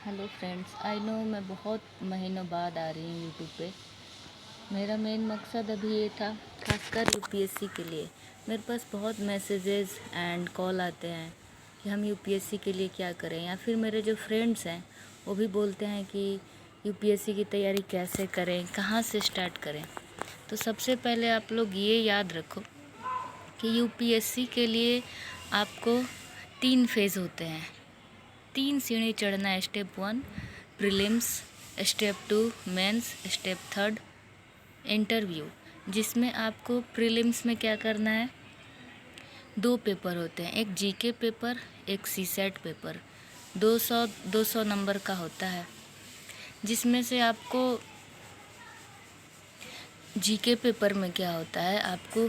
Hello friends, I know मैं बहुत महीनों बाद आ रही हूँ यूट्यूब पे। मेरा मेन मकसद अभी ये था, खासकर यूपीएससी के लिए। मेरे पास बहुत मैसेजेस एंड कॉल आते हैं कि हम यूपीएससी के लिए क्या करें, या फिर मेरे जो फ्रेंड्स हैं वो भी बोलते हैं कि यूपीएससी की तैयारी कैसे करें, कहाँ से स्टार्ट करें। तो सबसे पहले आप लोग ये याद रखो कि यूपीएससी के लिए आपको 3 फेज़ होते हैं। 3 सीढ़ी चढ़ना है। Step 1 prelims, step 2 mains, step 3 interview. जिसमें आपको प्रीलिम्स में क्या करना है, 2 पेपर होते हैं, एक जीके पेपर, एक सीसेट पेपर। 200 नंबर का होता है, जिसमें से आपको जीके पेपर में क्या होता है, आपको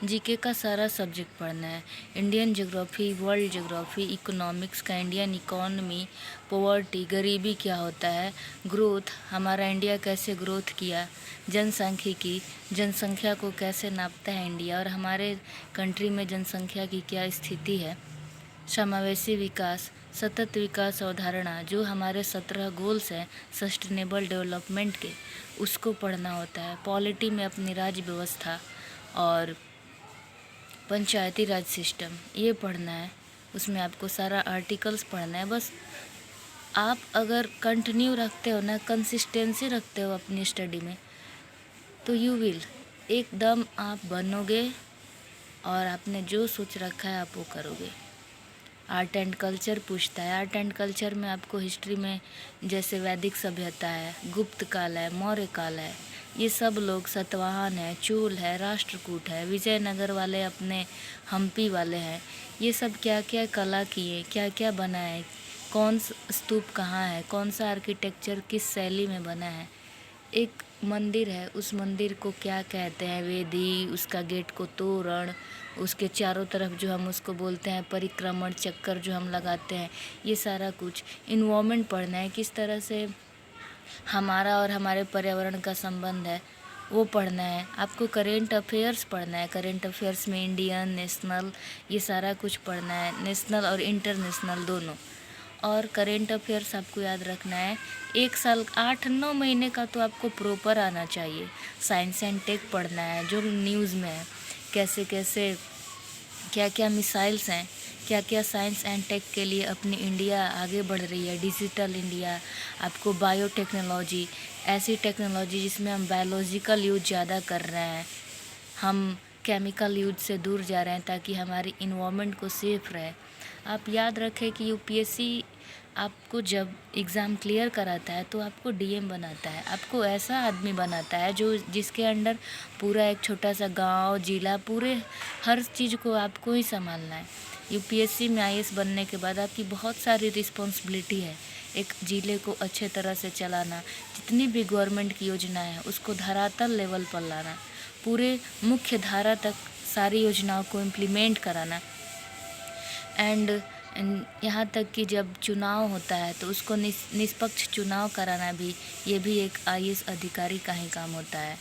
जीके का सारा सब्जेक्ट पढ़ना है। Indian geography, world geography, economics का, इंडियन इकोनॉमी, पॉवर्टी, गरीबी क्या होता है, ग्रोथ, हमारा इंडिया कैसे ग्रोथ किया, जनसांख्यिकी, जनसंख्या को कैसे नापता है इंडिया, और हमारे कंट्री में जनसंख्या की क्या स्थिति है, समावेशी विकास, सतत विकास अवधारणा, जो हमारे 17 गोल्स हैं सस्टेनेबल डेवलपमेंट के, उसको पढ़ना होता है। पॉलिटी में अपनी राज्य व्यवस्था और पंचायती राज सिस्टम, ये पढ़ना है। उसमें आपको सारा आर्टिकल्स पढ़ना है। बस आप अगर कंटिन्यू रखते हो ना, कंसिस्टेंसी रखते हो अपनी स्टडी में, तो यू विल, एकदम आप बनोगे और आपने जो सोच रखा है आप वो करोगे। आर्ट एंड कल्चर पूछता है। आर्ट एंड कल्चर में आपको हिस्ट्री में जैसे वैदिक सभ्यता है, गुप्त काल है, मौर्य काल है, ये सब लोग, सतवाहन है, चूल है, राष्ट्रकूट है, विजयनगर वाले अपने हम्पी वाले हैं, ये सब क्या क्या कला किए, क्या क्या बना है, कौन स्तूप कहाँ है, कौन सा आर्किटेक्चर किस शैली में बना है, एक मंदिर है उस मंदिर को क्या कहते हैं, वेदी, उसका गेट को तोरण, उसके चारों तरफ जो हम उसको बोलते हैं परिक्रमण चक्कर जो हम लगाते हैं, ये सारा कुछ इन्वायरमेंट पढ़ना है, किस तरह से हमारा और हमारे पर्यावरण का संबंध है, वो पढ़ना है। आपको करेंट अफेयर्स पढ़ना है। करेंट अफेयर्स में इंडियन, नेशनल, ये सारा कुछ पढ़ना है, नेशनल और इंटरनेशनल दोनों। और करेंट अफेयर्स आपको याद रखना है, 1 साल 8-9 महीने का तो आपको प्रॉपर आना चाहिए। साइंस एंड टेक पढ़ना है, जो न्यूज़ में है, कैसे कैसे क्या क्या मिसाइल्स हैं, क्या क्या साइंस एंड टेक के लिए अपनी इंडिया आगे बढ़ रही है, डिजिटल इंडिया। आपको बायोटेक्नोलॉजी, ऐसी टेक्नोलॉजी जिसमें हम बायोलॉजिकल यूज ज़्यादा कर रहे हैं, हम केमिकल यूज से दूर जा रहे हैं ताकि हमारी इन्वायरमेंट को सेफ रहे। आप याद रखें कि यूपीएससी आपको जब एग्ज़ाम क्लियर कराता है तो आपको डीएम बनाता है, आपको ऐसा आदमी बनाता है जो जिसके अंडर पूरा एक छोटा सा गांव, जिला, पूरे हर चीज़ को आपको ही संभालना है। यूपीएससी में आईएएस बनने के बाद आपकी बहुत सारी रिस्पॉन्सिबिलिटी है। एक ज़िले को अच्छे तरह से चलाना, जितनी भी गवर्नमेंट की योजना है उसको धरातल लेवल पर लाना, पूरे मुख्य धारा तक सारी योजनाओं को इम्प्लीमेंट कराना, एंड यहाँ तक कि जब चुनाव होता है तो उसको निष्पक्ष चुनाव कराना भी, ये भी एक आईएएस अधिकारी का ही काम होता है।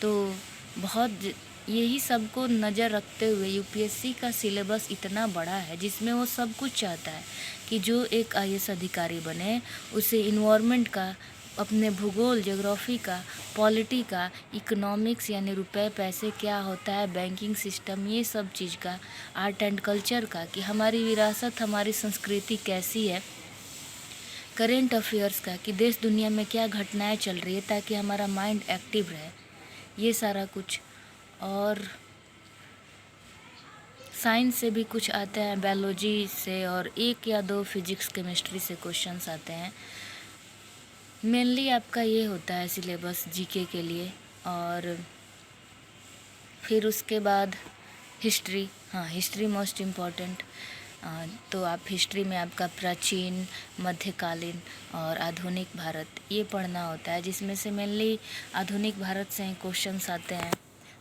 तो बहुत यही सबको नज़र रखते हुए यूपीएससी का सिलेबस इतना बड़ा है, जिसमें वो सब कुछ चाहता है कि जो एक आईएएस अधिकारी बने उसे इन्वायरमेंट का, अपने भूगोल, ज्योग्राफी का, पॉलिटी का, इकोनॉमिक्स यानी रुपए पैसे क्या होता है, बैंकिंग सिस्टम, ये सब चीज़ का, आर्ट एंड कल्चर का, कि हमारी विरासत, हमारी संस्कृति कैसी है, करेंट अफेयर्स का, कि देश दुनिया में क्या घटनाएं चल रही है ताकि हमारा माइंड एक्टिव रहे, ये सारा कुछ। और साइंस से भी कुछ आते हैं, बायोलॉजी से, और 1 या 2 फिजिक्स केमिस्ट्री से क्वेश्चंस आते हैं। मेनली आपका ये होता है सिलेबस जीके के लिए। और फिर उसके बाद हिस्ट्री, हाँ हिस्ट्री मोस्ट इम्पॉर्टेंट। तो आप हिस्ट्री में आपका प्राचीन, मध्यकालीन और आधुनिक भारत, ये पढ़ना होता है, जिसमें से मेनली आधुनिक भारत से क्वेश्चंस आते हैं।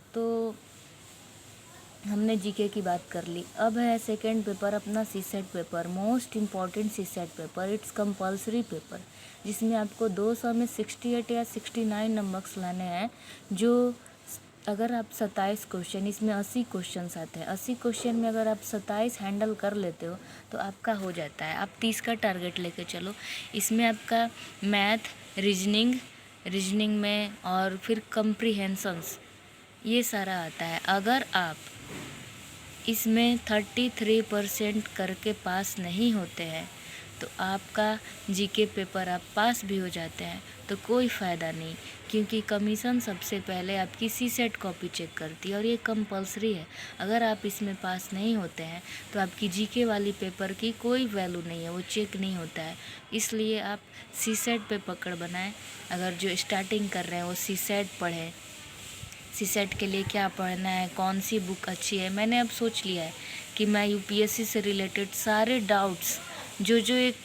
तो हमने जीके की बात कर ली। अब है सेकंड पेपर अपना CSAT paper, most important CSAT paper, it's compulsory paper, जिसमें आपको 200 में 68 या 69 नंबर्स लाने हैं, जो अगर आप 27 क्वेश्चन, इसमें 80 क्वेश्चंस आते हैं, 80 क्वेश्चन में अगर आप 27 हैंडल कर लेते हो तो आपका हो जाता है। आप 30 का टारगेट लेके चलो। इसमें आपका मैथ, रीजनिंग में और फिर कम्प्रीहेंशंस, ये सारा आता है। अगर आप इसमें 33% करके पास नहीं होते हैं तो आपका जीके पेपर आप पास भी हो जाते हैं तो कोई फ़ायदा नहीं, क्योंकि कमीशन सबसे पहले आपकी सीसेट कॉपी चेक करती है और ये कंपलसरी है। अगर आप इसमें पास नहीं होते हैं तो आपकी जीके वाली पेपर की कोई वैल्यू नहीं है, वो चेक नहीं होता है। इसलिए आप सीसेट पे पकड़ बनाएं। अगर जो स्टार्टिंग कर रहे हैं वो सीसेट पढ़ें, सीसेट के लिए क्या पढ़ना है, कौन सी बुक अच्छी है। मैंने अब सोच लिया है कि मैं यूपीएससी से रिलेटेड सारे डाउट्स जो एक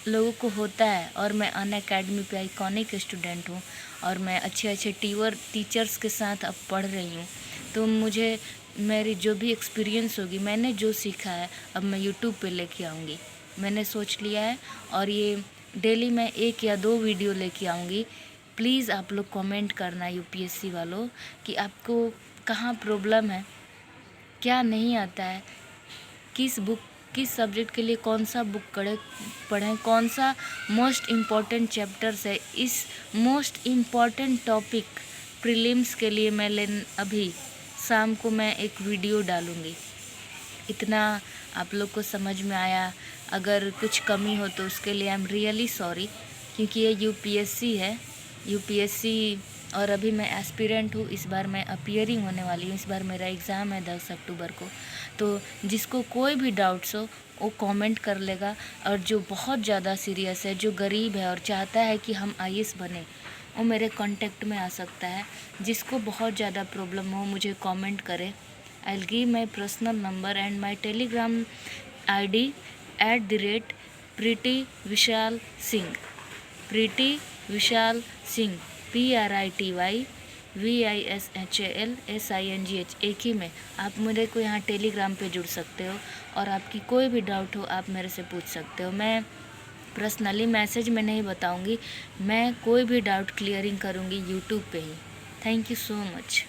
लोगों को होता है, और मैं अनअकैडमी पे आइकॉनिक स्टूडेंट हूँ और मैं अच्छे टीचर्स के साथ अब पढ़ रही हूँ, तो मुझे मेरी जो भी एक्सपीरियंस होगी, मैंने जो सीखा है अब मैं यूट्यूब पे लेके आऊँगी। मैंने सोच लिया है और ये डेली मैं 1 या 2 वीडियो लेके आऊँगी। प्लीज़ आप लोग कमेंट करना यूपीएससी वालों कि आपको कहाँ प्रॉब्लम है, क्या नहीं आता है, किस सब्जेक्ट के लिए कौन सा बुक पढ़ें, कौन सा मोस्ट इम्पॉर्टेंट चैप्टर्स है। इस मोस्ट इम्पॉर्टेंट टॉपिक प्रीलिम्स के लिए मैं अभी शाम को मैं एक वीडियो डालूँगी। इतना आप लोग को समझ में आया? अगर कुछ कमी हो तो उसके लिए आई एम रियली सॉरी, क्योंकि ये यूपीएससी है, और अभी मैं एस्पिरेंट हूँ। इस बार मैं अपीयरिंग होने वाली हूँ। इस बार मेरा एग्ज़ाम है 10 अक्टूबर को। तो जिसको कोई भी डाउट्स हो वो कमेंट कर लेगा, और जो बहुत ज़्यादा सीरियस है, जो गरीब है और चाहता है कि हम आईएएस बने, वो मेरे कांटेक्ट में आ सकता है। जिसको बहुत ज़्यादा प्रॉब्लम हो मुझे कमेंट करे। I will give my personal number and my Telegram ID @Pretty Vishal Singh, Pretty Vishal Singh, PRITYVISHALSINGH, एक ही में। आप मेरे को यहाँ टेलीग्राम पे जुड़ सकते हो और आपकी कोई भी डाउट हो आप मेरे से पूछ सकते हो। मैं पर्सनली मैसेज में नहीं बताऊँगी, मैं कोई भी डाउट क्लियरिंग करूँगी यूट्यूब पे ही। Thank you so much.